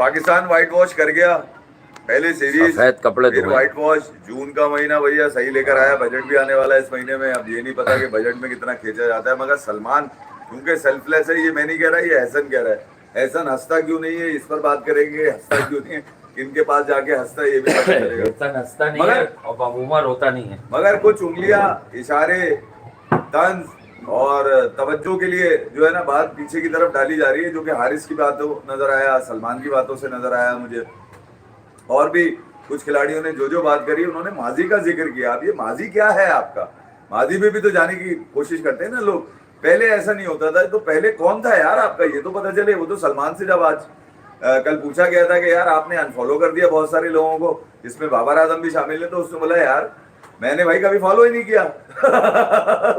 Pakistan white wash कर गया पहले सीरीज, सफेद कपड़े फिर धोए। White wash. जून का महीना भैया सही लेकर आया, बजट भी आने वाला है इस महीने में। अब ये नहीं पता कि बजट में कितना खींचा जाता है, मगर सलमान क्योंकि सेल्फलेस है, ये मैं नहीं कह रहा, ये एहसन कह रहा है। एहसन हंसता क्यों नहीं है, इस पर बात करेंगे। हंसता क्यों नहीं है, किनके पास जाके हंसता है, ये भी पता चलेगा। ऐसा हंसता नहीं मगर है और उमर होता नहीं है। मगर कुछ उंगलियां, इशारे, तंज और तवज्जो के लिए जो है ना बात पीछे की तरफ डाली जा रही है, जो कि हारिस की बातों नजर आया, सलमान की बातों से नजर आया मुझे। और भी कुछ खिलाड़ियों ने जो जो बात करी, उन्होंने माजी का जिक्र किया। अब ये माजी क्या है आपका, माजी में भी तो जाने की कोशिश करते हैं ना लोग। पहले ऐसा नहीं होता था, तो पहले कौन था यार आपका, ये तो पता चले। वो तो सलमान से जब आज कल पूछा गया था कि यार आपने अनफॉलो कर दिया बहुत सारे लोगों को, जिसमें बाबर आजम भी शामिल है, तो उसने बोला यार मैंने भाई कभी फॉलो ही नहीं किया।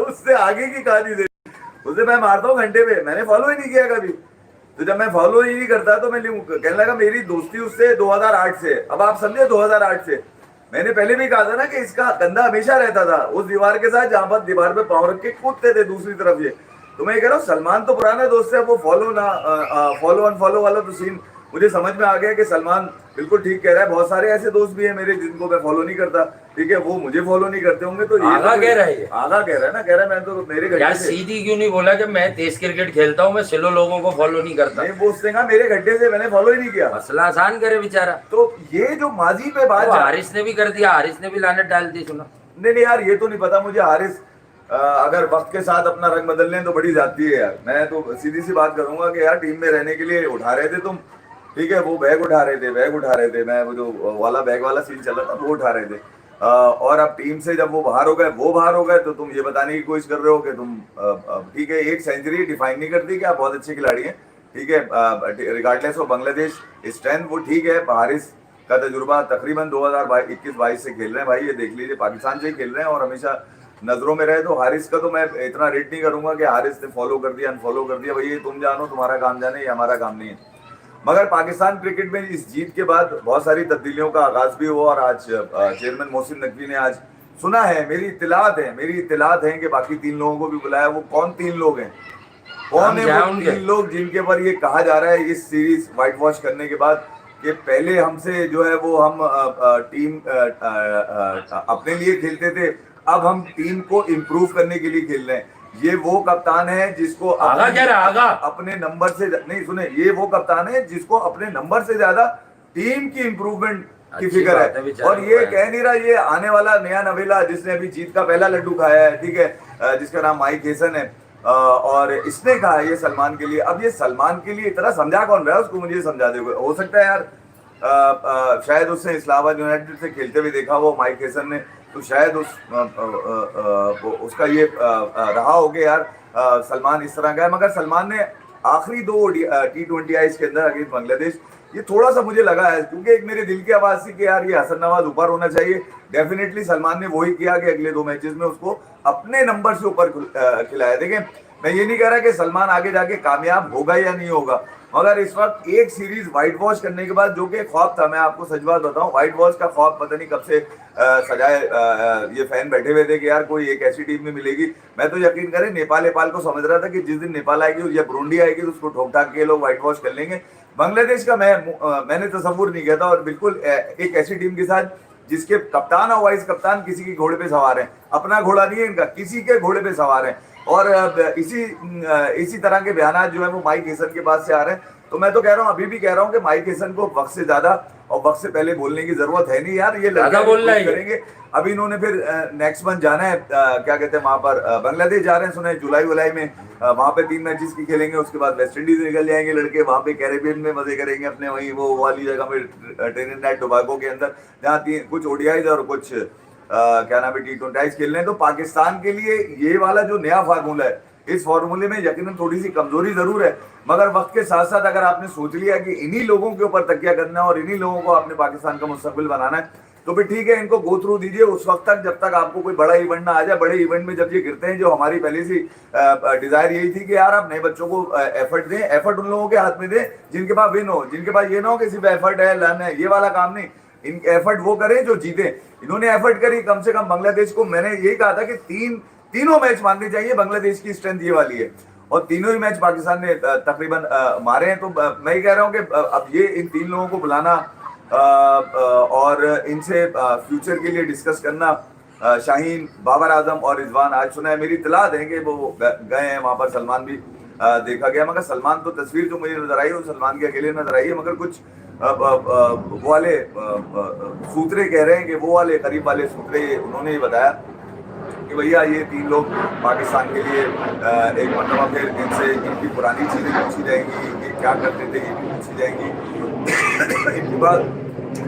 उससे आगे की कहानी दे, उसे मैं मारता हूँ घंटे पे, मैंने फॉलो ही नहीं किया कभी। तो जब मैं फॉलो ही नहीं करता तो मैं कहने लगा मेरी दोस्ती उससे 2008 से। अब आप समझे 2008 से। मैंने पहले भी कहा था ना कि इसका कंधा हमेशा रहता था उस दीवार के साथ, जहां पर दीवार पे पांव रख के कूदते थे दूसरी तरफ। ये तो मैं कह रहा हूँ सलमान तो पुराना दोस्त है, वो फॉलो ना फॉलो अनफॉलो वाला तो सीन मुझे समझ में आ गया कि सलमान बिल्कुल ठीक कह रहा है। बहुत सारे ऐसे दोस्त भी हैं मेरे जिनको मैं फॉलो नहीं करता, ठीक है, वो मुझे फॉलो नहीं करते होंगे। तो ये आगा कह रहा है, आगा कह रहा है ना, कह रहा है मैं तो मेरे यार गड्ढे से। सीधी क्यों नहीं बोला कि मैं तेज क्रिकेट खेलता हूँ, मैं सिलो लोगों को फॉलो नहीं करता। नहीं, वो उसने कहा मेरे गड्ढे से, मैंने फॉलो ही नहीं किया। मसला आसान करे बेचारा। तो ये जो माजी पे बात हारिस ने भी कर दिया, हारिस ने भी लानत डाल दी, सुना। नहीं नहीं यार, ये तो नहीं पता मुझे। हारिस अगर वक्त के साथ अपना रंग बदल लें तो बड़ी जाती है यार। मैं तो सीधी सी बात करूंगा कि यार टीम में रहने के लिए उठा रहे थे तुम, ठीक है, वो बैग उठा रहे थे, बैग उठा रहे थे, मैं वो जो वाला बैग वाला सीन चला था वो उठा रहे थे। और अब टीम से जब वो बाहर हो गए, तो तुम ये बताने की कोशिश कर रहे हो कि तुम ठीक है, एक सेंचुरी डिफाइन नहीं करती कि आप बहुत अच्छे खिलाड़ी हैं, ठीक है, रिगार्डलेस ऑफ बांग्लादेश स्ट्रेंथ, वो ठीक है। हारिस का तजुर्बा तकरीबन 2021-22 से खेल रहे हैं भाई, ये देख लीजिए, पाकिस्तान से ही खेल रहे हैं और हमेशा नजरों में रहे। तो हारिस का तो मैं इतना रेट नहीं करूंगा कि हारिस ने फॉलो कर दिया अनफॉलो कर दिया, भाई ये तुम जानो, तुम्हारा काम जाने, ये हमारा काम नहीं है। मगर पाकिस्तान क्रिकेट में इस जीत के बाद बहुत सारी तब्दीलियों का आगाज भी हुआ, और आज चेयरमैन मोहसिन नकवी ने आज सुना है, मेरी इत्तलात है कि बाकी 3 लोगों को भी बुलाया। वो कौन 3 लोग हैं, कौन है वो 3 लोग जिनके ऊपर ये कहा जा रहा है इस सीरीज व्हाइट वॉश करने के बाद कि पहले हमसे जो है वो हम टीम अपने लिए खेलते थे, अब हम टीम को इम्प्रूव करने के लिए खेल रहे हैं। ये वो कप्तान है जिसको अपने नंबर से नहीं, सुने, ये वो कप्तान है जिसको अपने नंबर से ज्यादा टीम की इम्प्रूवमेंट की फिक्र है। और ये कह नहीं रहा ये आने वाला नया नवेला जिसने अभी जीत का पहला लड्डू खाया है, ठीक है, जिसका नाम माइक हेसन है, और इसने कहा ये सलमान के लिए। अब ये सलमान के लिए इतना समझा कौन रहा है उसको, मुझे समझा दे। हो सकता है यार शायद उसने इस्लामाबाद यूनाइटेड से खेलते हुए देखा वो माइक हेसन ने, तो शायद उसका ये रहा हो गया यार सलमान इस तरह का है। मगर सलमान ने आखिरी 2 T20 के अंदर अगेंस्ट बांग्लादेश, ये थोड़ा सा मुझे लगा है, क्योंकि एक मेरे दिल की आवाज थी कि यार ये हसन नवाज ऊपर होना चाहिए। डेफिनेटली सलमान ने वही किया कि अगले 2 मैचेस में उसको अपने नंबर से ऊपर खिलाया। देखें, मैं ये नहीं कह रहा कि सलमान आगे जाके कामयाब होगा या नहीं होगा, मगर इस वक्त एक सीरीज व्हाइट वॉश करने के बाद जो कि ख्वाब था, मैं आपको सच बात बताऊं, व्हाइट वॉश का ख्वाब पता नहीं कब से सजाए ये फैन बैठे हुए थे कि यार कोई एक ऐसी टीम में मिलेगी। मैं तो यकीन करें नेपाल को समझ रहा था कि जिस दिन नेपाल आएगी या बुरुंडी आएगी तो उसको ठोक ठाक के लोग व्हाइट वॉश कर लेंगे। बांग्लादेश का मैंने तस्वुर नहीं किया था, और बिल्कुल एक ऐसी टीम के साथ जिसके कप्तान और वाइस कप्तान किसी के घोड़े पे सवार हैं, अपना घोड़ा नहीं है इनका, किसी के घोड़े पे सवार हैं। और इसी तरह के बयान जो है वो माइक हेसन के पास से आ रहे हैं। तो मैं तो कह रहा हूँ, अभी भी कह रहा हूँ कि माइक हेसन को वक्त से ज्यादा और वक्त से पहले बोलने की जरूरत है नहीं यार, ये लड़के करेंगे। अभी इन्होंने फिर नेक्स्ट मंथ जाना है, क्या कहते हैं, वहां पर बांग्लादेश जा रहे हैं, सुना जुलाई वुलाई में, वहां पे 3 मैचेस की खेलेंगे। उसके बाद वेस्ट इंडीज निकल जाएंगे लड़के, वहां पे कैरेबियन में मजे करेंगे अपने, वहीं वो वाली जगह में ट्रिनिडाद टोबैगो के अंदर, जहाँ कुछ ओडीआईज और कुछ क्या नाम है T20 खेलने हैं। तो पाकिस्तान के लिए ये वाला जो नया फार्मूला है, इस फार्मूले में यकीनन थोड़ी सी कमजोरी जरूर है, मगर वक्त के साथ साथ अगर आपने सोच लिया कि इन्हीं लोगों के ऊपर तकिया करना है और इन्हीं लोगों को आपने पाकिस्तान का मुस्तकबिल बनाना है, तो फिर ठीक है, इनको गो थ्रू दीजिए उस वक्त तक जब तक आपको कोई बड़ा इवेंट ना आ जाए। बड़े इवेंट में जब ये गिरते हैं, जो हमारी पहले से डिजायर यही थी कि यार आप नए बच्चों को एफर्ट दें, एफर्ट उन लोगों के हाथ में दें जिनके पास विन हो, जिनके पास ये ना हो कि सिर्फ एफर्ट है, लन है, ये वाला काम नहीं। इन एफर्ट वो करें जो जीते। इन्होंने एफर्ट करी, कम से कम बांग्लादेश को मैंने यही कहा था कि तीनों मैच मानने चाहिए, बांग्लादेश की स्ट्रेंथ ये वाली है। और तीनों ही मैच पाकिस्तान ने तकरीबन मारे हैं। तो मैं ये कह रहा हूँ कि अब ये इन 3 लोगों को बुलाना और इनसे फ्यूचर के लिए डिस्कस करना, शाहीन, बाबर आजम और रिजवान, आज सुना है, मेरी इत्तलात है कि वो गए हैं वहां पर, सलमान भी देखा गया। मगर सलमान तो तस्वीर जो मुझे नजर आई वो सलमान के अकेले नजर आई है, मगर कुछ वो वाले सूत्रे कह रहे हैं कि वो वाले करीब वाले सूत्रे उन्होंने ये बताया कि भैया ये 3 लोग पाकिस्तान के लिए एक मरतबा फिर इनसे इनकी पुरानी चीज़ें पूछी जाएंगी, ये क्या करते थे ये भी पूछी जाएंगी। इनके बाद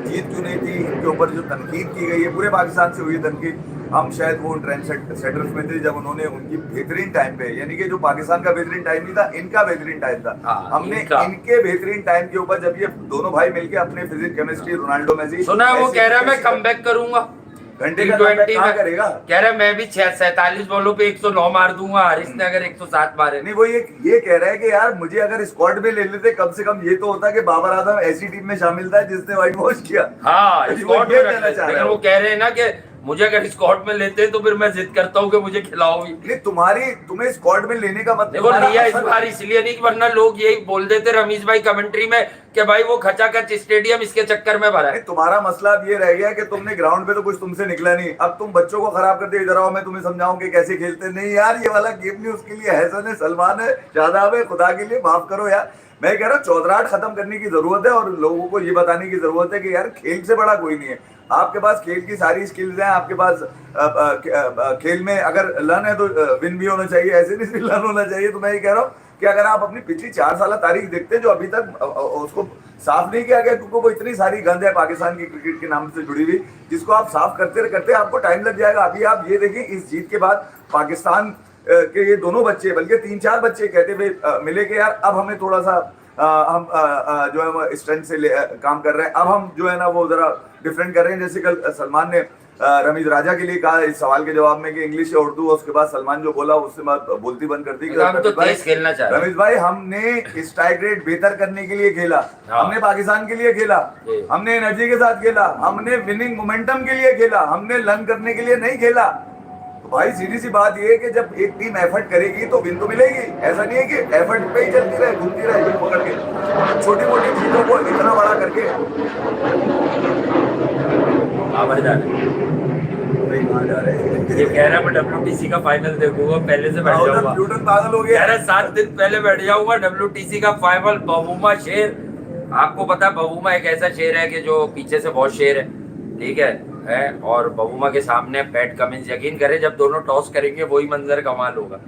जीत क्यों नहीं थी, इनके ऊपर जो तनकीद की गई है, पूरे पाकिस्तान से हुई तनकीद। हम शायद वो ट्रेंड सेटर्स में थे जब उन्होंने उनकी बेहतरीन टाइम पे, यानी कि जो पाकिस्तान का बेहतरीन टाइम नहीं था, इनका बेहतरीन टाइम था, हमने इनके बेहतरीन टाइम के ऊपर जब ये दोनों भाई मिलके अपने फिजिक्स केमिस्ट्री रोनाल्डो मेसी, सुना है वो कह रहा है मैं कमबैक करूंगा घंटे का comeback कहाँ करेगा? कह रहा है मैं भी 47 बॉलों पे 109 मार दूंगा, हारिस ने अगर 107 मारे। नहीं, वो ये कह रहा है कि यार मुझे अगर स्क्वाड में ले लेते कम से कम ये तो होता कि बाबर आजम ऐसी टीम में शामिल था जिसने व्हाइट वॉश किया। हाँ, स्क्वाड में रखना चाह रहा है। वो कह रहे हैं ना कि मुझे अगर स्क्वाड में लेते तो फिर मैं जिद करता हूँ कि मुझे खिलाओ भी। नहीं, तुम्हें स्क्वाड में लेने का मतलब देखो लिया इस बार इसलिए नहीं, वरना लोग यही बोल देते रमीज भाई कमेंट्री में कि भाई वो खचाखच स्टेडियम इसके चक्कर में भरा है। तुम्हारा मसला अब ये रह गया कि तुमने ग्राउंड पे तो कुछ तुमसे निकला नहीं, अब तुम बच्चों को खराब करते, इधर आओ मैं तुम्हें समझाऊं कि कैसे खेलते। नहीं यार, ये वाला गेम नहीं, उसके लिए हैसन है, सलमान है, शादाब है, खुदा के लिए माफ करो यार। मैं कह रहा हूँ चौधराहट खत्म करने की जरूरत है और लोगों को ये बताने की जरूरत है कि यार खेल से बड़ा कोई नहीं है। आपके पास खेल की सारी स्किल्स हैं, आपके पास खेल में अगर लर्न है तो विन भी होना चाहिए, ऐसे नहीं सिर्फ लर्न होना चाहिए। तो मैं ये कह रहा हूँ कि अगर आप अपनी पिछली 4 साल तारीख देखते हैं जो अभी तक उसको साफ नहीं किया गया, क्योंकि वो इतनी सारी गंद है पाकिस्तान की क्रिकेट के नाम से जुड़ी हुई, जिसको आप साफ करते करते आपको टाइम लग जाएगा। अभी आप ये देखिए, इस जीत के बाद पाकिस्तान के ये दोनों बच्चे, बल्कि 3-4 बच्चे कहते हुए मिले कि यार अब हमें थोड़ा सा हम जो है स्ट्रेंथ से काम कर रहे हैं, अब हम जो है ना वो जरा डिफरेंट कर रहे हैं। जैसे कल सलमान ने रमीज राजा के लिए कहा इस सवाल के जवाब में कि इंग्लिश या उर्दू, उसके बाद सलमान जो बोला उससे बात बोलती बंद कर दी कि हम तो तेज खेलना चाह रहे हैं। रमीज भाई, हमने स्ट्राइक रेट बेहतर करने के लिए खेला, हमने पाकिस्तान के लिए खेला, हमने एनर्जी के साथ खेला, हमने विनिंग मोमेंटम के लिए खेला, हमने लर्न करने के लिए नहीं खेला। तो भाई सीधी सी बात ये है कि जब एक टीम एफर्ट करेगी तो विन तो मिलेगी। ऐसा नहीं है कि एफर्ट पे ही चलती रहे, घूमती रहे विन पकड़ के, छोटी मोटी चीजों को इतना बड़ा करके। कहाँ जा रहे हैं? ये कह रहा है मैं WTC का फाइनल देखूंगा, पहले से बैठ जाऊंगा। न्यूटन पागल हो गया। कह रहा है 7 दिन पहले बैठ जाऊंगा WTC का फाइनल। बबूमा शेर, आपको पता है बबूमा एक ऐसा शेर है कि जो पीछे से बहुत शेर है, ठीक है और बबूमा के सामने पैट कमिंस, यकीन करें जब दोनों टॉस करेंगे वही मंजर कमाल होगा।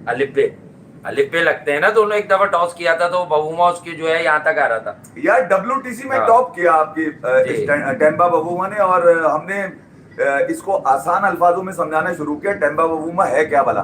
अलिप्पे लगते हैं ना दोनों, एक दफा टॉस किया था तो बबूमा उसकी जो है यहाँ तक आ रहा था यार। WTC में टॉप किया आपकी टेम्बा बबूमा ने, और हमने इसको आसान अल्फाजों में समझाना शुरू किया टेम्बा बबूमा है क्या भला,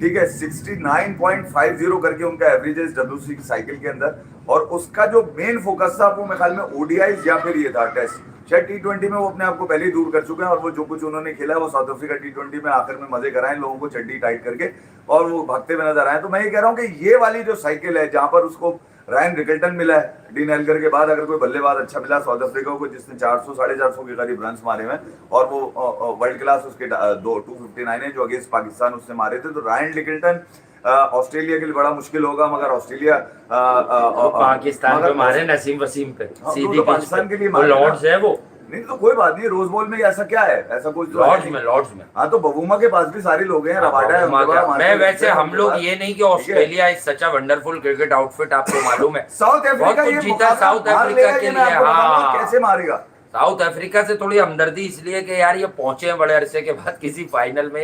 ठीक है। 69.50 करके उनका एवरेज है WTC की साइकिल के अंदर, और उसका जो मेन फोकस था वो मेरे ख्याल में ODIs या फिर ये था टेस्ट, शायद T20 में वो अपने आप को पहले ही दूर कर चुके हैं। और वो जो कुछ उन्होंने खेला वो साउथ अफ्रीका T20 में आखिर में मजे कराए लोगों को चड्डी टाइट करके, और वो भागते हुए नजर आए। तो मैं ये कह रहा हूँ कि ये वाली जो साइकिल है जहां पर उसको रायन रिकल्टन मिला है डीन एल्गर के बाद, अगर कोई बल्लेबाज अच्छा मिला साउथ अफ्रीका को जिसने 400-450 के करीब रन मारे हैं, और वो वर्ल्ड क्लास उसके 259 है जो अगेंस्ट पाकिस्तान उसने मारे थे, तो रायन रिकल्टन ऑस्ट्रेलिया के लिए बड़ा मुश्किल होगा। मगर ऑस्ट्रेलिया पाकिस्तान पे मारे नसीम वसीम पे सीधी पाकिस्तान के लिए लॉर्ड्स है वो, नहीं तो कोई बात नहीं, रोज बॉल में ऐसा क्या है, ऐसा कुछ लॉर्ड्स में हाँ, तो बबूमा के पास भी सारे लोग हैं, रबाडा है। मैं वैसे हम लोग ये नहीं कि Australia is such a wonderful cricket outfit, आपको मालूम है साउथ अफ्रीका ये जीता साउथ अफ्रीका के लिए। हाँ, कैसे मारेगा साउथ अफ्रीका से थोड़ी हमदर्दी इसलिए कि यार ये पहुंचे हैं बड़े अरसे के बाद किसी फाइनल में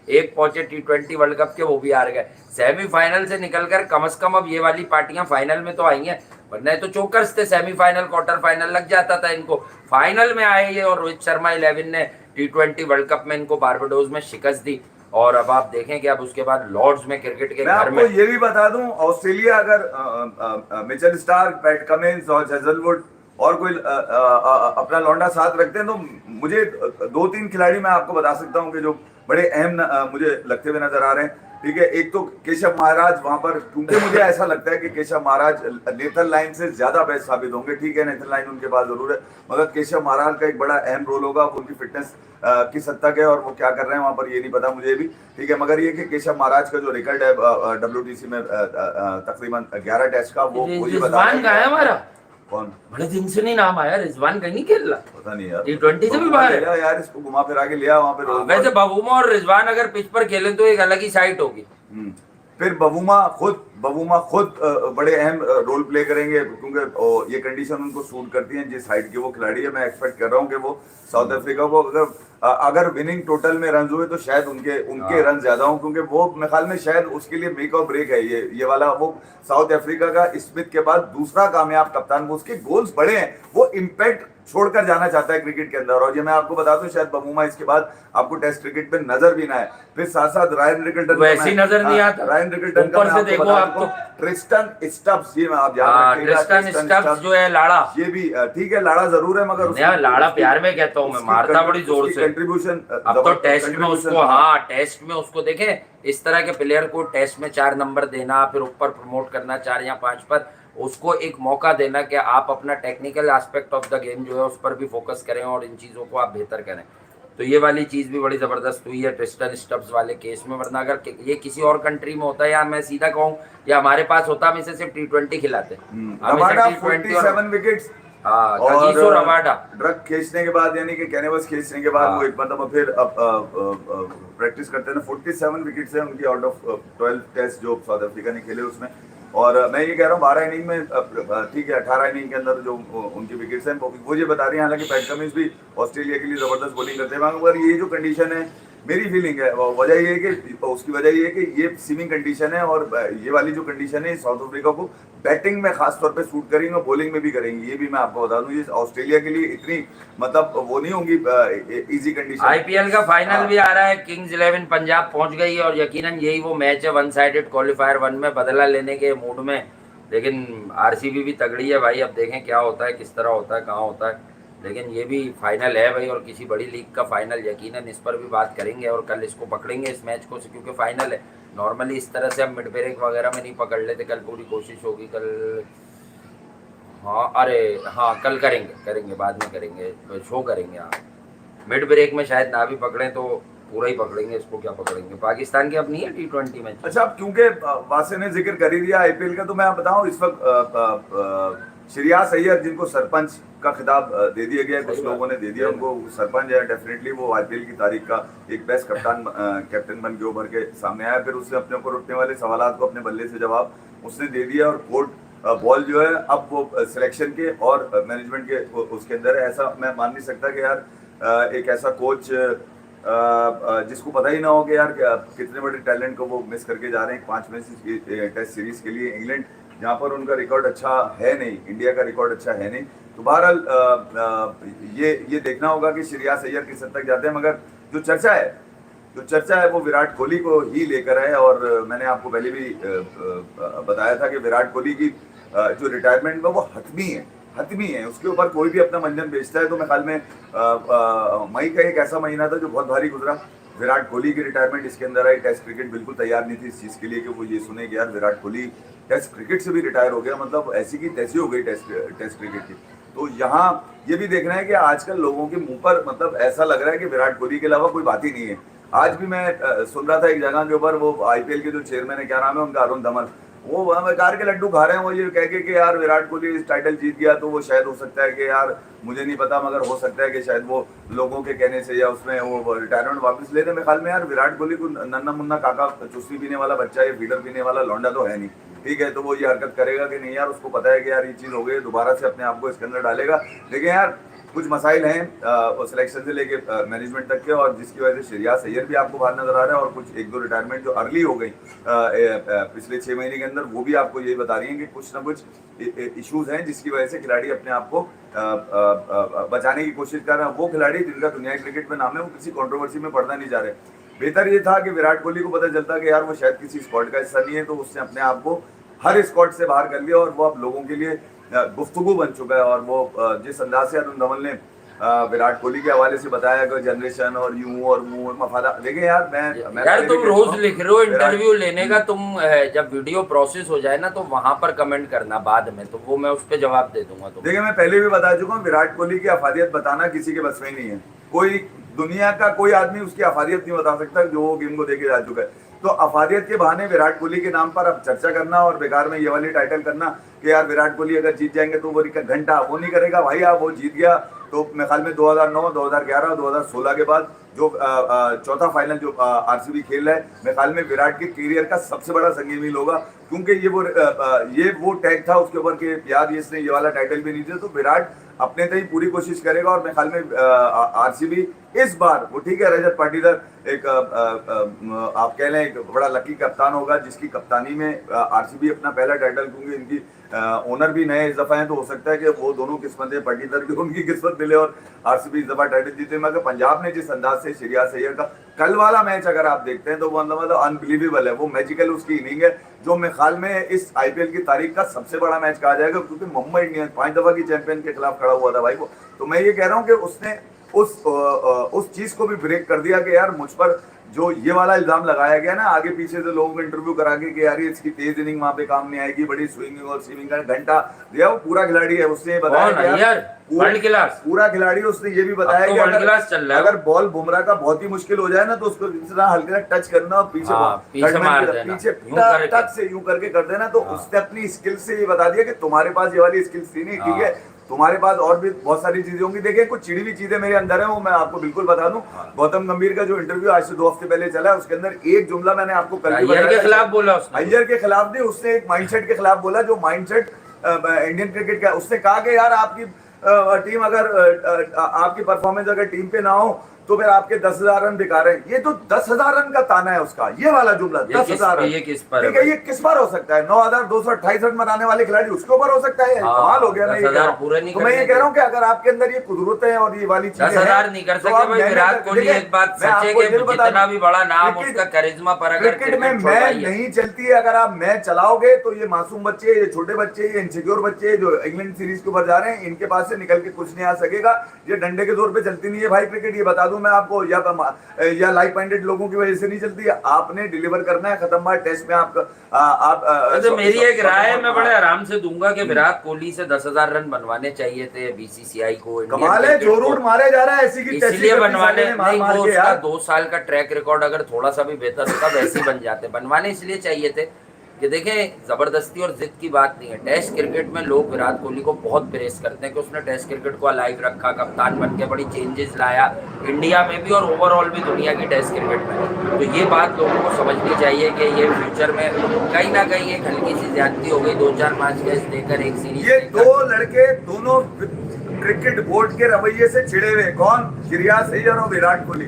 एक पहुंचे T20 वर्ल्ड कप के, वो भी हार गए। सेमीफाइनल से निकलकर कम से कम अब ये वाली पार्टियां फाइनल में तो आई हैं, वरना तो चोकर्स थे, सेमीफाइनल क्वार्टर फाइनल लग जाता था इनको। फाइनल में आए ये, और रोहित शर्मा 11 ने T20 वर्ल्ड कप में इनको बारबाडोस में शिकस्त दी। और अब आप देखें कि अब उसके बाद लॉर्ड्स में क्रिकेट के घर में, ये भी बता दूं, ऑस्ट्रेलिया अगर मिचेल स्टार्क, पैट कमिंस और हेजलवुड और कोई अपना लौंडा साथ रखते हैं, तो मुझे 2-3 खिलाड़ी मैं आपको बता सकता हूं कि जो बड़े अहम मुझे लगते हुए नजर आ रहे हैं, ठीक है। एक तो केशव महाराज वहां पर, क्योंकि मुझे ऐसा लगता है कि केशव महाराज नेथन लाइन से ज्यादा बेस्ट साबित होंगे। ठीक है, नेथन लाइन उनके पास जरूर है, मगर केशव महाराज का एक बड़ा अहम रोल होगा, उनकी फिटनेस किस हद तक है और वो क्या कर रहे हैं वहां पर, ये नहीं पता मुझे भी, ठीक है। मगर ये कि केशव महाराज का जो रिकॉर्ड है WTC में तकरीबन 11 टेस्ट का, वो ये बता रहा रिजवान कहाँ है हमारा? कौन, बड़े दिन से नहीं नाम आया, रिजवान कहीं नहीं खेल रहा, पता नहीं यार, T20 से भी बाहर है। लिया यार, इसको घुमा फिरा के लिया वहां पे। वैसे बबूमा और रिजवान अगर पिच पर खेले तो एक अलग ही साइट होगी। फिर बबूमा खुद बड़े अहम रोल प्ले करेंगे, क्योंकि ये कंडीशन उनको सूट करती है जिस हाइट के वो खिलाड़ी है। मैं एक्सपेक्ट कर रहा हूँ कि वो साउथ अफ्रीका को अगर विनिंग टोटल में रन हुए तो शायद उनके रन ज्यादा हों, क्योंकि वो मेरे ख्याल में शायद उसके लिए मेक और ब्रेक है ये वाला। वो साउथ अफ्रीका का स्मिथ के बाद दूसरा कामयाब कप्तान, वो उसके गोल्स बड़े हैं, वो इम्पैक्ट छोड़कर जाना चाहता है क्रिकेट के अंदर। और ये मैं आपको बता दूं, शायद बबूमा इसके बाद आपको टेस्ट क्रिकेट पे नजर भी ना आए। फिर साथ साथ रायन रिकल्टन, वैसे ही नजर नहीं आता, रायन रिकल्टन ऊपर से देखो आप तो ट्रिस्टन स्टब्स, ये मैं आप याद रखिएगा, ट्रिस्टन स्टब्स जो है लाड़ा, ये भी ठीक है, लाड़ा जरूर है, मगर लाड़ा प्यार में कहता हूँ मैं, मारता बड़ी जोर से कंट्रीब्यूशन। अब तो टेस्ट में उसको, हाँ टेस्ट में उसको देखें, इस तरह के प्लेयर को टेस्ट में 4 नंबर देना, फिर ऊपर प्रमोट करना 4 या 5 पर, उसको एक मौका देना कि आप अपना technical aspect of the game जो है उस पर भी फोकस करें और इन चीज़ों को आप बेहतर करें। तो ये वाली चीज़ भी बड़ी ज़बरदस्त हुई है ट्रिस्टन स्टब्स वाले केस में। वरना अगर ये किसी और कंट्री में होता है, या मैं सीधा कहूँ या हमारे पास होता, हम इसे सिर्फ T20 खिलाते, रबाडा 47 विकेट्स, और रबाडा ड्रग खींचने के बाद, यानी कि कैनवस खींचने के बाद वो एक मतलब फिर प्रैक्टिस करते हैं। 47 विकेट्स हैं उनकी आउट ऑफ 12 टेस्ट जो साउथ अफ्रीका ने खेले उसमें। और मैं ये कह रहा हूँ 12 इनिंग में, ठीक है, 18 इनिंग के अंदर जो उनकी विकेट्स हैं वो ये बता रही है। हालांकि पैट कमिंस भी ऑस्ट्रेलिया के लिए जबरदस्त बॉलिंग करते हैं, मगर ये जो कंडीशन है, मेरी फीलिंग है, वजह ये है कि उसकी वजह ये है कि ये सीमिंग कंडीशन है, और ये वाली जो कंडीशन है साउथ अफ्रीका को बैटिंग में खास तौर पे सूट करेंगे और बॉलिंग में भी करेंगी। ये भी मैं आपको बता दूं, ये ऑस्ट्रेलिया के लिए इतनी मतलब वो नहीं होंगी इजी कंडीशन। IPL का फाइनल भी आ रहा है, किंग्स 11 पंजाब पहुंच गई है, और यकीनन यही वो मैच है 1 साइडेड क्वालिफायर 1 में, बदला लेने के मूड में। लेकिन RCB भी तगड़ी है भाई, अब देखें क्या होता है, किस तरह होता है, कहाँ होता है। लेकिन ये भी फाइनल है भाई, और किसी बड़ी लीग का फाइनल, यकीनन इस पर भी बात करेंगे और कल इसको पकड़ेंगे इस मैच को, क्योंकि फाइनल है। नॉर्मली इस तरह से हम मिड ब्रेक वगैरह में नहीं पकड़ लेते, कल पूरी कोशिश होगी कल। हाँ अरे हाँ, कल करेंगे बाद में करेंगे, शो करेंगे। हाँ, मिड ब्रेक में शायद ना भी पकड़ें तो पूरा ही पकड़ेंगे, इसको क्या पकड़ेंगे। पाकिस्तान की अब नहीं है T20 मैच। अच्छा, अब क्योंकि वासे ने जिक्र कर ही दिया IPL का, तो मैं बताऊं इस वक्त श्रेयास अय्यर, जिनको सरपंच का खिताब दे दिया गया है, कुछ लोगों ने दे दिया उनको सरपंच है, डेफिनेटली वो IPL की तारीख का एक बेस्ट कैप्टन बन के उभर के सामने आया। फिर उसने अपने ऊपर उठने वाले सवालों को अपने बल्ले से जवाब उसने दे दिया, और कोर्ट बॉल जो है अब वो सिलेक्शन के और मैनेजमेंट के उसके अंदर है। ऐसा मैं मान नहीं सकता कि यार एक ऐसा कोच जिसको पता ही ना हो कि यार कितने बड़े टैलेंट को वो मिस करके जा रहे हैं 5 मैच टेस्ट सीरीज के लिए। इंग्लैंड जहाँ पर उनका रिकॉर्ड अच्छा है नहीं, इंडिया का रिकॉर्ड अच्छा है नहीं, तो बहरहाल ये देखना होगा कि श्रेयास अय्यर किस हद तक जाते हैं। मगर जो चर्चा है वो विराट कोहली को ही लेकर है, और मैंने आपको पहले भी बताया था कि विराट कोहली की जो रिटायरमेंट में वो हतमी है, उसके ऊपर कोई भी अपना मंजन बेचता है। तो मैं ख्याल में मई का एक ऐसा महीना था जो बहुत भारी गुजरा, विराट कोहली की रिटायरमेंट इसके अंदर आई। टेस्ट क्रिकेट बिल्कुल तैयार नहीं थी इस चीज़ के लिए कि वो ये सुने कि यार विराट कोहली टेस्ट क्रिकेट से भी रिटायर हो गया, मतलब ऐसी की तैसी हो गई टेस्ट क्रिकेट की। तो यहाँ ये भी देखना है कि आजकल लोगों के मुंह पर मतलब ऐसा लग रहा है कि विराट कोहली के अलावा कोई बात ही नहीं है। आज भी मैं सुन रहा था एक जगह के ऊपर, वो IPL के जो चेयरमैन है, क्या नाम है उनका, अरुण धमन, वो बेकार के लड्डू खा रहे हैं। वो ये कह के कि यार विराट कोहली इस टाइटल जीत गया तो वो शायद हो सकता है कि यार मुझे नहीं पता, मगर हो सकता है कि शायद वो लोगों के कहने से या उसमें वो रिटायरमेंट वापस ले रहे। मेरे ख्याल में यार विराट कोहली को नन्ना मुन्ना काका चुस्सी पीने वाला बच्चा या फीडर पीने वाला लौंडा तो है नहीं, ठीक है। तो वो ये हरकत करेगा कि नहीं यार, उसको पता है कि यार ये चीज़ हो गई, दोबारा से अपने आप को इसके अंदर डालेगा। लेकिन यार कुछ मसाइल हैं सिलेक्शन से लेके मैनेजमेंट तक के, और जिसकी वजह से श्रेयास अय्यर भी आपको बाहर नजर आ रहा है, और कुछ 1-2 रिटायरमेंट जो अर्ली हो गई पिछले 6 महीने के अंदर, वो भी आपको यही बता रही हैं कि कुछ ना कुछ इश्यूज हैं जिसकी वजह से खिलाड़ी अपने आप को बचाने की कोशिश कर रहे हैं। वो खिलाड़ी जिनका दुनिया क्रिकेट में नाम है वो किसी कंट्रोवर्सी में पड़ना नहीं चाह रहे। बेहतर ये था कि विराट कोहली को पता चलता कि यार वो शायद किसी स्क्वाड का हिस्सा नहीं है, तो उसने अपने आप को हर स्क्वाड से बाहर कर लिया, और वो अब लोगों के लिए गुफ्तगू बन चुका है। और वो जिस अंदाज से अरुण धवल ने विराट कोहली के हवाले से बताया कि जनरेशन और यूं और मुंह मफादा, देखिए यार मैं यार तुम रोज लिख रहे हो इंटरव्यू लेने का, तुम जब वीडियो प्रोसेस हो जाए ना तो वहां पर कमेंट करना बाद में, तो वो मैं उस पर जवाब दे दूंगा। देखिए मैं पहले भी बता चुका हूँ, विराट कोहली की अफादियत बताना किसी के बस में नहीं है। कोई दुनिया का कोई आदमी उसकी अफादियत नहीं बता सकता जो वो गेम को देखे जा चुका है। तो अफादियत के बहाने विराट कोहली के नाम पर अब चर्चा करना और बेकार में ये वाली टाइटल करना कि यार विराट कोहली अगर जीत जाएंगे तो वो घंटा वो नहीं करेगा भाई। आप वो जीत गया तो मेरे ख्याल में 2009, 2011, 2016 के बाद जो चौथा फाइनल जो आरसीबी खेल रहा है, मेरे ख्याल में विराट के करियर का सबसे बड़ा संगीन मील होगा, क्योंकि ये वो टैग था उसके ऊपर कि यार इसने ये वाला टाइटल भी नहीं दिया। तो विराट अपने तक ही पूरी कोशिश करेगा और मेरे ख्याल में आरसीबी इस बार वो ठीक है, रजत पाटीदार एक आप कह लें एक बड़ा लकी कप्तान होगा जिसकी कप्तानी में आरसीबी अपना पहला टाइटल, क्योंकि इनकी ओनर भी नए इस दफा हैं तो हो सकता है कि वो दोनों किस्मतें पाटीदार की उनकी किस्मत मिले और आरसीबी इस दफा टाइटल जीते। मगर पंजाब ने जिस अंदाज से श्रेयस अय्यर का कल वाला मैच अगर आप देखते हैं तो वो मतलब अनबिलीवेबल है, वो मैजिकल उसकी इनिंग है जो मेरे ख्याल में इस आईपीएल की तारीख का सबसे बड़ा मैच कहा जाएगा, क्योंकि मुंबई इंडियंस 5 दफा की चैंपियन के खिलाफ खड़ा हुआ था भाई वो। तो मैं ये कह रहा हूँ कि उसने उस चीज को भी ब्रेक कर दिया कि यार मुझ पर जो ये वाला इल्जाम लगाया गया ना आगे पीछे से लोगों को इंटरव्यू करा के कि यार इसकी तेज इनिंग वहां पे काम नहीं आएगी, बड़ी स्विंगिंग और स्विंगिंग का घंटा दिया। वो पूरा खिलाड़ी है, उसने बताया यार वर्ल्ड क्लास पूरा खिलाड़ी। उसने ये भी बताया कि अगर बॉल बुमराह का बहुत ही मुश्किल हो जाए ना तो उसको इतना हल्का टच करना और पीछे टच से यूं करके कर देना। तो उसने अपनी स्किल से ये बता दिया कि तुम्हारे पास ये वाली स्किल्स थी नहीं, ठीक है, तुम्हारे पास और भी बहुत सारी चीजें होंगी। देखिए कुछ चिड़ी हुई चीजें मेरे अंदर है, वो मैं आपको बिल्कुल बता दूं। गौतम गंभीर का जो इंटरव्यू आज से 2 हफ्ते पहले चला है उसके अंदर एक जुमला मैंने आपको कल अय्यर के खिलाफ बोला उसने। अय्यर के खिलाफ नहीं, उसने एक माइंडसेट के खिलाफ बोला जो माइंडसेट इंडियन क्रिकेट का। उसने कहा कि यार आपकी टीम अगर आपकी परफॉर्मेंस अगर टीम पे ना हो तो फिर आपके 10,000 रन बेकार हैं। ये तो 10,000 रन का ताना है उसका, ये वाला जुमला 10,000 रन। ये किस पर ठीक है, ये किस पर हो सकता है? 9,228 रन बनाने वाले खिलाड़ी उसके ऊपर हो सकता है? कमाल हो गया। मैं ये कह रहा हूँ कि अगर आपके अंदर ये कुदरत है और ये वाली चीजें 10,000 नहीं कर सकते भाई। विराट कोहली एक बात सच है कि जितना भी बड़ा नाम उसका करिश्मा पर अगर क्रिकेट में मैच नहीं चलती है, अगर आप मैच चलाओगे तो ये मासूम बच्चे, ये छोटे बच्चे, ये इनसिक्योर बच्चे जो इंग्लैंड सीरीज के ऊपर जा रहे हैं, इनके पास से निकल के कुछ नहीं आ सकेगा। ये डंडे के जोर पे चलती नहीं है भाई क्रिकेट, ये बता दूं मैं आपको, या लाइक माइंडेड लोगों की वजह से नहीं चलती है। आपने डिलीवर करना है, खत्म बात। टेस्ट में आप मेरी एक राय मैं बड़े आराम से दूंगा कि विराट कोहली से 10,000 रन बनवाने चाहिए थे बीसीसीआई को। कमाल है, जो रूट मारे जा रहा है ऐसी की इसलिए बनवाने नहीं, वो उसका 2 साल का ट्रैक रिकॉर्ड अगर थोड़ा सा भी बेहतर होता वैसे ही बन जाते। बनवाने इसलिए चाहिए थे कि देखें जबरदस्ती और जिद की बात नहीं है। टेस्ट क्रिकेट में लोग विराट कोहली को बहुत प्रेस करते हैं कि उसने टेस्ट क्रिकेट को अलाइव रखा, कप्तान बन के बड़ी चेंजेस लाया इंडिया में भी और ओवरऑल भी दुनिया की टेस्ट क्रिकेट में। तो ये बात लोगों को समझनी चाहिए कि ये फ्यूचर में कहीं ना कहीं एक हल्की सी ज्यादती हो गई। 2-4 मैच मैच देकर एक सीरीज। ये दो लड़के दोनों क्रिकेट बोर्ड के रवैये से छिड़े हुए, कौन? श्रेयस अय्यर और विराट कोहली।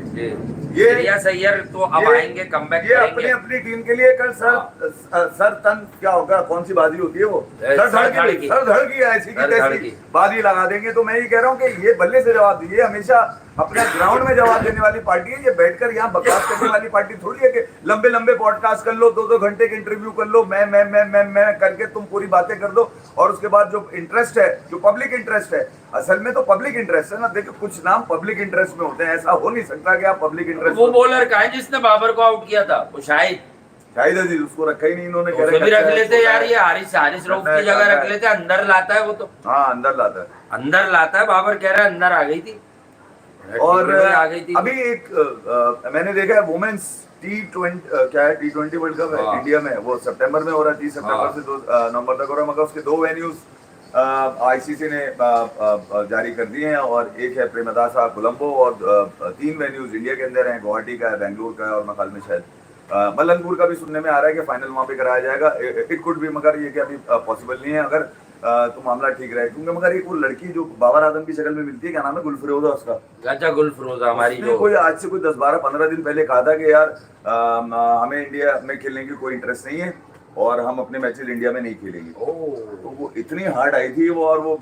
ये श्रेयस अय्यर तो अब आएंगे, कमबैक करेंगे अपनी टीम के लिए। कल सर तन क्या होगा, कौन सी बाजी होती है वो? सर धड़ की ऐसी की बाजी लगा देंगे। तो मैं ये कह रहा हूँ कि ये बल्ले से जवाब दीजिए, हमेशा अपने ग्राउंड में जवाब देने वाली पार्टी है। ये बैठकर यहाँ बकवास करने वाली पार्टी थोड़ी है कि लंबे लंबे पॉडकास्ट कर लो, 2-2 घंटे के इंटरव्यू कर लो, मैं करके तुम पूरी बातें कर दो और उसके बाद जो इंटरेस्ट है, जो पब्लिक इंटरेस्ट है, असल में तो पब्लिक इंटरेस्ट है ना। देखो कुछ नाम पब्लिक इंटरेस्ट में होते हैं, ऐसा हो नहीं सकता कि आप पब्लिक इंटरेस्ट। वो बॉलर का है जिसने बाबर को आउट किया था, वो शाहिद अजीज, उसको रखा ही नहीं इन्होंने। भी रख लेते यार, ये हारिस रऊफ की जगह रख लेते। अंदर लाता है वो तो, हाँ अंदर लाता है। बाबर कह रहा है अंदर आ गई थी और आ गई थी। अभी एक मैंने देखा है वुमेन्स T20 क्या है, T20 वर्ल्ड कप है इंडिया में, वो सितंबर में हो रहा है, 30 सितंबर से 2 नवंबर तक हो रहा है। मगर उसके 2 वेन्यूज आईसीसी ने जारी कर दिए हैं और एक है प्रेमदासा कोलंबो और 3 वेन्यूज इंडिया के अंदर हैं, गुवाहाटी का है, बेंगलुरु का है और मकाल में शायद मलनपुर का भी सुनने में आ रहा है कि फाइनल वहां पे कराया जाएगा। इट कुड भी, मगर ये कि अभी पॉसिबल नहीं है अगर तो मामला ठीक रहे। क्योंकि मगर एक वो लड़की जो बाबर आजम की शक्ल में मिलती है, क्या नाम है, गुलफिरोजा उसका। अच्छा गुलफिरोजा हमारी जो कोई आज से कोई 10-12-15 दिन पहले कहा था कि यार हमें इंडिया में खेलने की कोई इंटरेस्ट नहीं है और हम अपने मैचेस इंडिया में नहीं खेलेंगे। तो वो इतनी हार्ड आई थी वो, और वो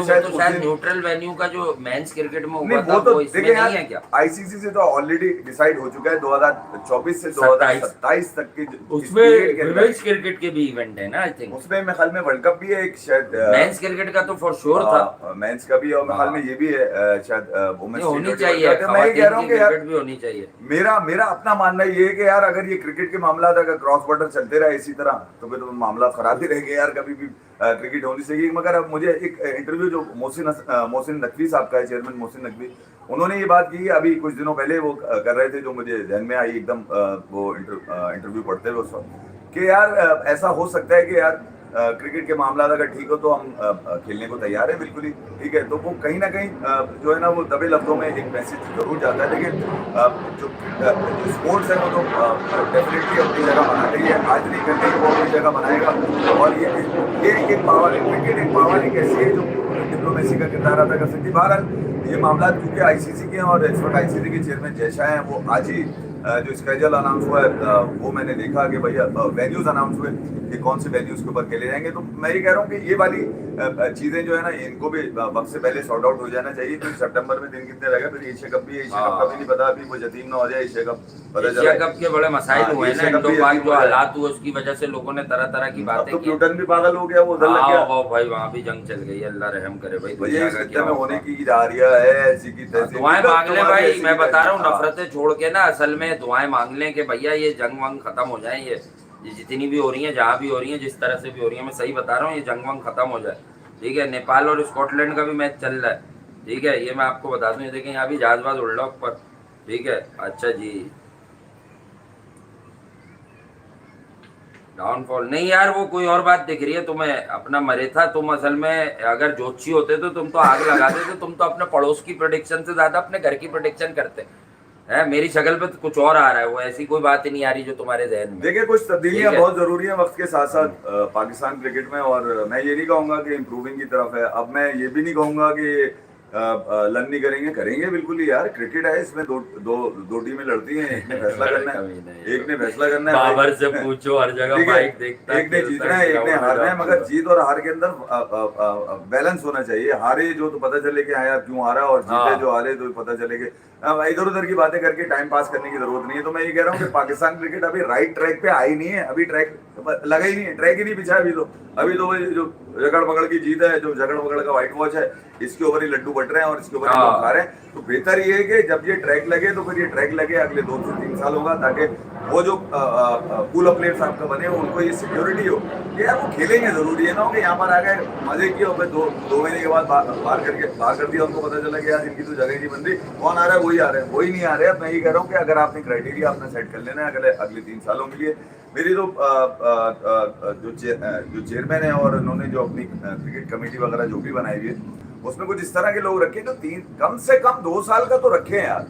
शायद न्यूट्रल वेन्यू का जो मेंस क्रिकेट में हुआ था वो इसमें नहीं है क्या? आईसीसी से तो ऑलरेडी डिसाइड हो चुका है 2024 से 2027 तक के। उसमें वुमेन्स क्रिकेट के भी इवेंट है ना, आई थिंक उसमें मेरे ख्याल में वर्ल्ड कप भी है एक, शायद मेंस क्रिकेट का तो फॉर श्योर था, मेंस का भी, और मेरे ख्याल में ये भी है शायद वुमेन्स होनी चाहिए। मैं कह रहा हूँ कि यार भी होनी चाहिए। मेरा अपना मानना ये है कि यार अगर ये क्रिकेट के मामला अगर क्रॉस बॉर्डर चलते रहे इसी तरह तो फिर तो मामला खराब ही रहेंगे यार, कभी भी क्रिकेट होनी चाहिए। मगर अब मुझे एक इंटरव्यू जो मोहसिन नकवी साहब का है, चेयरमैन मोहसिन नकवी, उन्होंने ये बात की अभी कुछ दिनों पहले, वो कर रहे थे, जो मुझे ध्यान में आई एकदम वो इंटरव्यू पढ़ते हुए उस वक्त, कि यार ऐसा हो सकता है कि यार क्रिकेट के मामला अगर ठीक हो तो हम खेलने को तैयार है, बिल्कुल ही ठीक है। तो वो कहीं ना कहीं जो है ना, वो दबे लफ्जों में एक मैसेज जरूर जाता है, लेकिन जो स्पोर्ट्स है वो तो डेफिनेटली अपनी जगह बनाना चाहिए, आज नहीं करते वो अपनी जगह बनाएगा। और ये एक पावर, क्रिकेट एक पावर एक ऐसी है जो डिप्लोमेसी का किरदार अदा कर सकती है। बहरहाल ये मामला क्योंकि आईसीसी के हैं और इस वक्त आईसीसी के चेयरमैन जयशाह हैं, वो आज ही जो स्केड्यूल अनाउंस हुआ है वो मैंने देखा कि भैया वेन्यूज अनाउंस हुए कि कौन से वेन्यूज के ऊपर खेले जाएंगे। तो मैं ये कह रहा हूँ कि ये वाली चीजें जो है ना, इनको भी वक्त से पहले सॉर्ट आउट हो जाना चाहिए, क्योंकि सितंबर में दिन कितने रहेगा, फिर एशिया कप भी है, एशिया कप का भी नहीं पता, अभी वो यतीम ना हो जाए एशिया कप पता चला। एशिया कप के बड़े मसाइल हुए ना, इंडो पाक जो हालात हुए उसकी वजह से लोगों ने तरह तरह की बातें तो की। प्यूटन भी पागल हो गया, वो उधर लग गया। हाँ भाई, वहाँ भी जंग चल गई, अल्लाह रहम करे भाई। भैया इस खत्ते में होने की जारिया है ऐसी की तैसी। दुआएं मांग ले भाई, मैं बता रहा हूँ, नफरतें छोड़ के ना असल में दुआएं मांग लें कि भैया ये जंग वंग खत्म हो जाए, ये जितनी भी हो रही है, जहाँ भी हो रही है, जिस तरह से भी हो रही है, मैं सही बता रहा हूँ, ये जंग वंग खत्म हो जाए, ठीक है। नेपाल और स्कॉटलैंड का भी मैच चल रहा है, ठीक है, ये मैं आपको बता दूं। ये देखें यहाँ भी जहाजबाज उड़ रहा है ऊपर, ठीक है। अच्छा जी, डाउनफॉल नहीं यार, वो कोई और बात दिख रही है तुम्हें, अपना मरे था तुम। असल में अगर जोशी होते तो तुम तो आग लगा देते, तुम तो अपने पड़ोस की प्रेडिक्शन से ज्यादा अपने घर की प्रेडिक्शन करते है। मेरी शक्ल पे तो कुछ और आ रहा है, वो ऐसी कोई बात ही नहीं आ रही जो तुम्हारे जहन में। देखिए कुछ तब्दीलियां बहुत जरूरी है वक्त के साथ साथ पाकिस्तान क्रिकेट में, और मैं ये नहीं कहूंगा कि इम्प्रूविंग की तरफ है। अब मैं ये भी नहीं कहूंगा कि लन नहीं करेंगे, करेंगे बिल्कुल ही यार, क्रिकेट है, इसमें दो टीमें लड़ती हैं, एक ने फैसला करना है, एक ने फैसला करना है। बाबर से पूछो, हर जगह माइक देखता है, एक ने जीतना है, एक ने हारना है, मगर जीत और हार के अंदर बैलेंस होना चाहिए। हारे जो तो पता चले कि हाँ यार क्यों हारा, और जीते जो हारे तो पता चले कि इधर उधर की बातें करके टाइम पास करने की जरूरत नहीं है। तो मैं ये कह रहा हूँ कि पाकिस्तान क्रिकेट अभी राइट ट्रैक पे आई नहीं है, अभी ट्रैक लगा ही नहीं है, ट्रैक ही नहीं बिछा अभी तो वही जो झगड़ बगड़ की जीत है, जो झगड़ बगड़ का व्हाइट वॉच है, इसके ऊपर ही लड्डू बट रहे हैं और इसके ऊपर ही खा रहे हैं। तो बेहतर ये है कि जब ये ट्रैक लगे तो फिर ये ट्रैक लगे अगले 2 से 3 साल होगा, ताकि वो जो पूल ऑफ प्लेयर्स आपका बने हो, उनको ये सिक्योरिटी हो कि यार वो खेलेंगे। जरूरी है ना हो कि यहाँ पर आ गए मजे किए और फिर दो महीने के बाद बाहर कर दिया, उनको पता चला कि यार इनकी तो जगह नहीं बन रही, कौन आ रहा है, वही आ रहे हैं, वही नहीं आ रहे हैं। मैं ये कह रहा हूँ कि अगर आपने क्राइटेरिया अपना सेट कर लेना है अगले 3 सालों के लिए। मेरी तो जो चेयरमैन है और उन्होंने जो अपनी क्रिकेट कमेटी वगैरह जो भी बनाई हुई है, उसमें कुछ इस तरह के लोग रखे जो कम से कम 2 साल का तो रखे हैं यार,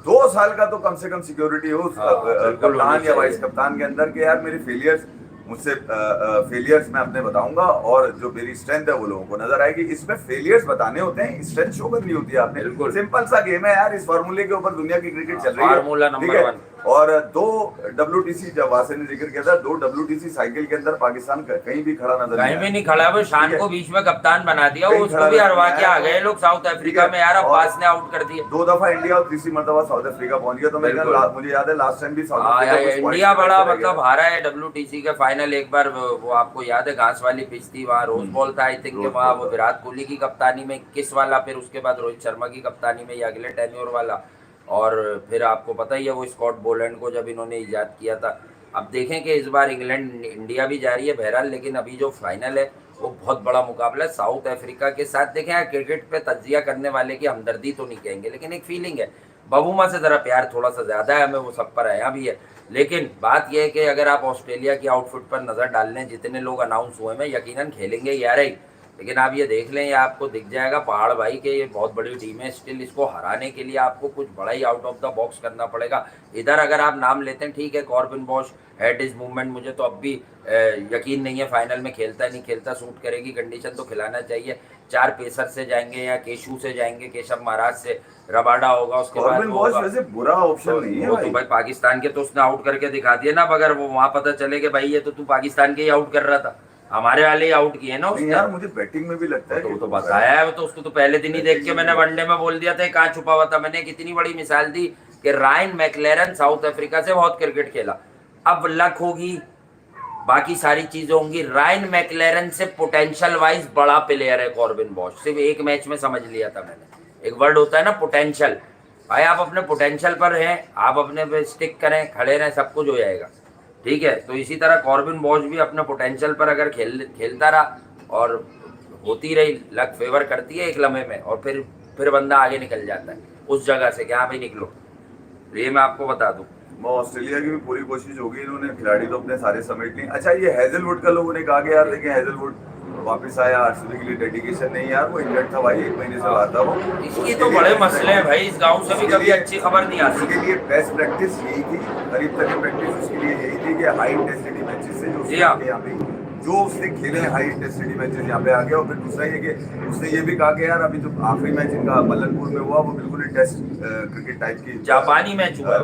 2 साल का तो कम से कम सिक्योरिटी हो कप्तान या वाइस कप्तान के अंदर के यार मेरे फेलियर्स मुझसे फेलियर्स मैं अपने बताऊंगा और जो मेरी स्ट्रेंथ है वो लोगों को नजर आएगी। इसमें फेलियर्स बताने होते हैं, स्ट्रेंथ शो करनी होती है आपने। सिंपल सा गेम है यार, इस फार्मूले के ऊपर दुनिया की क्रिकेट चल रही है, ठीक है। और 2 WTC जब वासे ने जिक्र किया था, 2 WTC साइकिल के अंदर पाकिस्तान कहीं भी खड़ा नजर कहीं भी नहीं खड़ा, वो शान को बीच में कप्तान बना दिया, उसको भी हरवा के आ गए लोग साउथ अफ्रीका में यार, अब्बास ने आउट कर दिया 2 दफा इंडिया और तीसरी मरतबा साउथ अफ्रीका पहुंच गया। तो मुझे याद है लास्ट टाइम भी साउथ अफ्रीका इंडिया बड़ा मतलब हारा है WTC के फाइनल। एक बार वो आपको याद है, घास वाली पिच थी, वहाँ रोज बॉल था आई थिंक, वहाँ वो विराट कोहली की कप्तानी में 21 वाला, फिर उसके बाद रोहित शर्मा की कप्तानी में ये अगले टेन्योर वाला, और फिर आपको पता ही है वो स्कॉट बोलैंड को जब इन्होंने इजाद किया था। अब देखें कि इस बार इंग्लैंड इंडिया भी जा रही है बहरहाल, लेकिन अभी जो फाइनल है वो बहुत बड़ा मुकाबला है साउथ अफ्रीका के साथ। देखें यार, क्रिकेट पे तज्जिया करने वाले की हमदर्दी तो नहीं कहेंगे, लेकिन एक फीलिंग है, बबूमा से ज़रा प्यार थोड़ा सा ज़्यादा है हमें, वो सब पर आया भी है। लेकिन बात यह है कि अगर आप ऑस्ट्रेलिया की आउटफिट पर नज़र डाल लें, जितने लोग अनाउंस हुए हैं यकीनन खेलेंगे 11 ही, लेकिन आप ये देख लें, ये आपको दिख जाएगा पहाड़ भाई के ये बहुत बड़ी टीम है। स्टिल इसको हराने के लिए आपको कुछ बड़ा ही आउट ऑफ द बॉक्स करना पड़ेगा। इधर अगर आप नाम लेते हैं, ठीक है, Corbin Bosch, head is movement, मुझे तो अब भी यकीन नहीं है फाइनल में खेलता है नहीं खेलता, सूट करेगी कंडीशन तो खिलाना चाहिए। 4 पेसर से जाएंगे या केशू से जाएंगे, केशव महाराज से, रबाडा होगा, उसके बाद वैसे बुरा ऑप्शन नहीं है वो तो भाई पाकिस्तान के तो उसने आउट करके दिखा दिया ना, अगर वो वहां पता चले कि भाई ये तो तू पाकिस्तान के ही आउट कर रहा था, हमारे वाले ही आउट किए ना उसने। यार मुझे बैटिंग में भी लगता है तो वो तो बताया है, वो तो उसको तो पहले दिन ही देख के मैंने वनडे में बोल दिया था कहाँ छुपा हुआ था। मैंने कितनी बड़ी मिसाल दी कि रायन मैकलेरन साउथ अफ्रीका से बहुत क्रिकेट खेला, अब लक होगी, बाकी सारी चीजें होंगी। रायन मैकलेरन से पोटेंशियल वाइज बड़ा प्लेयर है कॉर्बिन बॉश, सिर्फ एक मैच में समझ लिया था मैंने। एक वर्ड होता है ना पोटेंशियल, भाई आप अपने पोटेंशियल पर हैं, आप अपने पे स्टिक करें, खड़े रहें, सब कुछ हो जाएगा। ठीक है, तो इसी तरह कॉर्बिन बॉश भी अपने पोटेंशियल पर अगर खेलता रहा और होती रही, लक फेवर करती है एक लम्हे में, और फिर बंदा आगे निकल जाता है उस जगह से कि हाँ भाई निकलो। तो ये मैं आपको बता दूं। वो ऑस्ट्रेलिया की भी पूरी कोशिश होगी, इन्होंने खिलाड़ी तो अपने सारे समेट लिए। अच्छा, ये हेजलवुड का लोगों ने कहा कि यार देखिए हेजलवुड वापस आया आरसीबी के लिए, डेडिकेशन नहीं यार, वो इंजर्ड था भाई, 1 महीने से बाहर था वो। इसकी तो बड़े मसले हैं भाई, इस गांव से भी कभी अच्छी खबर नहीं आती। उसके लिए बेस्ट प्रैक्टिस यही थी, करीब तक प्रैक्टिस उसके लिए यही थी कि हाई इंटेंसिटी मैचेस से जी हाँ। यहाँ पे जो उसने खेले हाई इंटेंसिटी मैचेस यहाँ पे आ गया। और फिर दूसरा ये कि उसने ये भी कहा कि यार अभी जो आखिरी मैच इनका मल्लनपुर में हुआ वो बिल्कुल ही टेस्ट क्रिकेट टाइप की जापानी मैच हुआ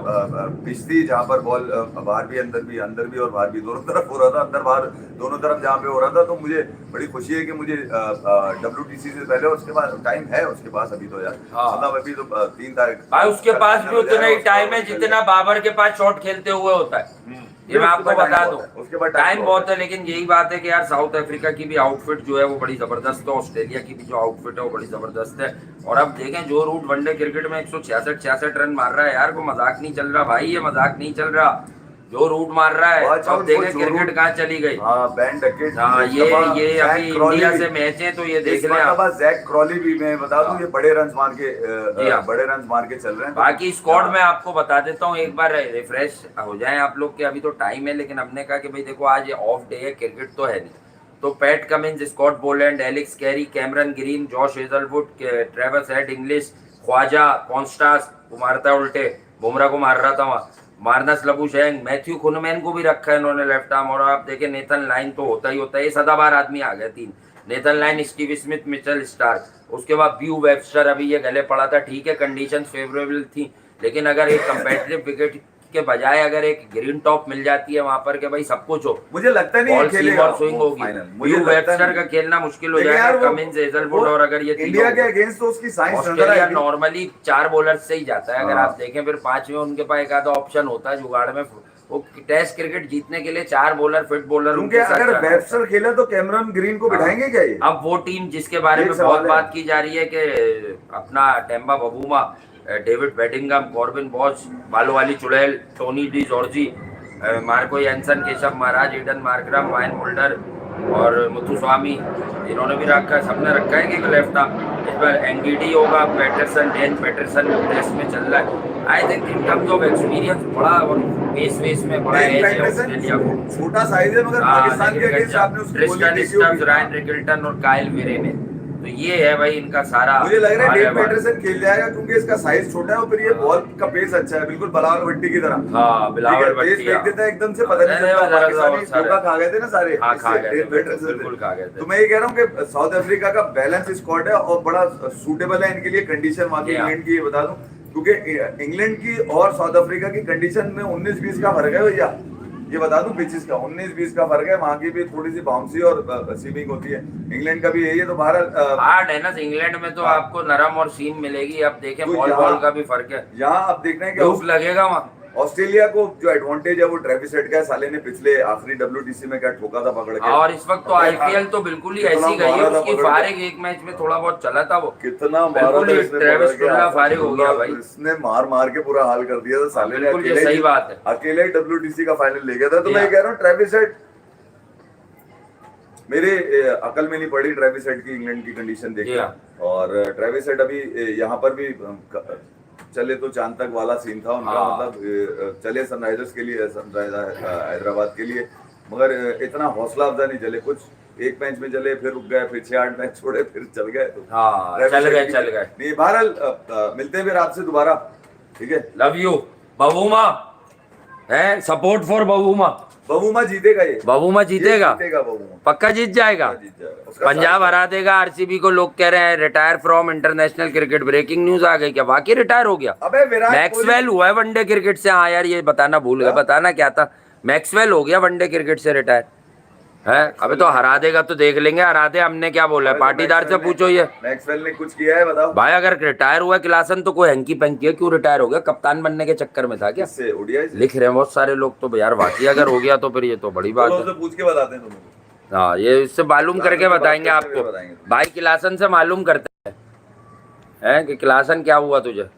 पिच थी, जहाँ पर बॉल बाहर भी अंदर भी और बाहर भी दोनों तरफ हो रहा था, अंदर बाहर दोनों तरफ जहाँ पे हो रहा था। तो मुझे बड़ी खुशी है कि मुझे WTC से पहले, उसके बाद टाइम है उसके पास अभी तो यार, हाँ। मतलब अभी तो 3 तारीख भाई उसके पास भी उतना ही टाइम है जितना बाबर के पास शॉट खेलते हुए होता है। ये मैं आपको बता दूं, उसके बाद टाइम बहुत है। लेकिन यही बात है कि यार साउथ अफ्रीका की भी आउटफिट जो है वो बड़ी जबरदस्त है, ऑस्ट्रेलिया की भी जो आउटफिट है वो बड़ी जबरदस्त है। और अब देखें जो रूट वनडे क्रिकेट में 166 रन मार रहा है यार, वो मजाक नहीं चल रहा भाई, ये मजाक नहीं चल रहा जो रूट मार रहा है। अब देखें क्रिकेट कहाँ चली गई। हाँ, बैन डकेट। हाँ, ये अभी इंडिया से मैच है तो ये देख लें आप। जैक क्रॉली भी मैं बता दूं, ये बड़े रन मार के बड़े रन मार के चल रहे हैं। बाकी स्क्वाड में आपको बता देता हूँ, एक बार रिफ्रेश हो जाए आप लोग के, अभी तो टाइम है। लेकिन हमने कहा कि भाई देखो आज ऑफ डे है, क्रिकेट तो है नहीं। तो Pat Cummins, Scott Boland, Alex Carey, Cameron Green, Josh Hazlewood, Travis Head Inglis, Khawaja, Konstas को मारता है उल्टे, बुमराह को मार रहा था वहाँ, मार्नस लबुशेंग, मैथ्यू कुनमैन को भी रखा है इन्होंने लेफ्ट आर्म। और आप देखें नेथन लाइन तो होता ही होता है, ये सदाबहार आदमी आ गया 3, Nathan line, Steve Smith, Mitchell Starc. उसके बाद ब्यू वेबस्टर, अभी ये गले पड़ा था, ठीक है कंडीशन फेवरेबल थी, लेकिन अगर एक कंपेटिटिव विकेट के बजाय अगर एक ग्रीन टॉप मिल जाती है वहां पर के भाई सब कुछ हो, मुझे लगता नहीं बॉल खेलेगा और स्विंग होगी, ब्यू वेबस्टर का खेलना मुश्किल हो जाएगा, कमिंस, हेजलवुड। और अगर ये इंडिया के अगेंस्ट तो उसकी साइंस ऑस्ट्रेलिया नॉर्मली 4 बॉलर्स से ही जाता है, अगर आप देखें। फिर 5 में उनके पास एक आधा ऑप्शन होता है जुगाड़ में। वो टेस्ट क्रिकेट जीतने के लिए 4 बॉलर फिट बॉलर, क्योंकि अगर वेबस्टर खेला तो कैमरन ग्रीन को बिठाएंगे क्या ये? अब वो टीम जिसके बारे में बहुत बात की जा रही है कि अपना Temba Bavuma, David Bedingham, Corbin Bosch, बालो वाली चुड़ैल, Tony de Zorzi, Marco Jansen, Keshav Maharaj, Aiden Markram, Wiaan Mulder और मुथुस्वामी, इन्होंने भी रखा है, सबने रखा है कि लेफ्ट आर्म। इस बार एंगीडी होगा, पैटरसन, डेन पैटरसन टेस्ट में चल रहा है। I think in terms of experience बड़ा और पेस में बड़ा एज है ऑस्ट्रेलिया को, छोटा साइज है मगर पाकिस्तान के अगेंस्ट आपने उसकी बॉलिंग देखी होगी, रायन रिकल्टन और काइल वेरे ने। तो ये है भाई इनका सारा। मुझे लग रहा है डेव पैटरसन खेल जाएगा क्योंकि इसका साइज छोटा है और फिर ये बॉल का पेस अच्छा है, बिल्कुल बिलावल भट्टी की तरह। हाँ, बिलावल भट्टी पेस फेंक देता है एकदम से, पता नहीं चलता। पाकिस्तानी धोखा खा गए थे ना सारे। हाँ, खा गए थे, बिल्कुल खा गए थे। तो मैं ये कह रहा हूँ कि साउथ अफ्रीका का बैलेंस स्क्वाड है और बड़ा सूटेबल है इनके लिए। कंडीशन वहाँ की इंग्लैंड की बता दूं, क्योंकि इंग्लैंड की और साउथ अफ्रीका की कंडीशन में 19-20 का फर्क है भैया, ये बता दूं पिचेस का 19-20 का फर्क है। वहाँ की भी थोड़ी सी बाउंसी और सीमिंग होती है, इंग्लैंड का भी यही है। तो बहरहाल हार्ड है ना, इंग्लैंड में तो आपको नरम और सीम मिलेगी। अब देखें बॉल का भी फर्क है, यहाँ अब देखना है कि लगेगा वहाँ। ऑस्ट्रेलिया को जो एडवांटेज है वो ट्रेविस हेड का है, साले ने पिछले आखिरी WTC में क्या ठोका था पकड़ के। और इस वक्त तो IPL तो बिल्कुल ही ऐसी गई है, उसकी फारिग एक मैच में थोड़ा बहुत चला था, वो कितना मारा था इसने, ट्रेविस टुल्ला फारिग हो गया भाई, इसने मार के पूरा हाल कर दिया था साले ने। बिल्कुल सही बात है, अकेले ही WTC का फाइनल ले गया था। तो मैं कह रहा हूँ ट्रेविस हेड, मेरे अकल में नहीं पड़ी ट्रेविस हेड की इंग्लैंड की कंडीशन देखकर। और ट्रेविस हेड अभी यहाँ पर भी चले तो चांद तक वाला सीन था उनका, मतलब चले सनराइजर्स के लिए, सनराइजर हैदराबाद के लिए, मगर इतना हौसला अफजा नहीं चले। कुछ एक मैच में चले, फिर रुक गए, फिर 6-8 मैच छोड़े, फिर चल गए। तो चल गए नहीं। बहरहाल मिलते हैं फिर आपसे दोबारा, ठीक है। लव यू बबूमा, है सपोर्ट फॉर बबूमा। बबूमा जीतेगा, ये बबूमा जीतेगा, बबूमा पक्का जीत जाएगा। पंजाब हरा देगा RCB को। लोग कह रहे हैं retire from international cricket, breaking news आ गई क्या? वाकई रिटायर हो गया? अबे मैक्सवेल हुआ है वनडे क्रिकेट से। हाँ यार, ये बताना भूल गया, बताना क्या था, मैक्सवेल हो गया वनडे क्रिकेट से रिटायर है। अबे तो हरा देगा तो देख लेंगे, हरा दे, हमने क्या बोला है, पाटीदार से पूछो। ये मैक्सवेल ने कुछ किया है बताओ भाई? अगर रिटायर हुआ क्लासन तो कोई हंकी पंकी है, क्यों रिटायर हो गया? कप्तान बनने के चक्कर में था क्या? लिख रहे हैं बहुत सारे लोग। तो यार वाकई अगर हो गया तो फिर ये तो बड़ी बात है। पूछ के बताते हैं तुम्हें। हाँ, ये इससे मालूम करके बताएंगे आपको भाई, क्लासन से मालूम करते हैं कि क्लासन क्या हुआ तुझे।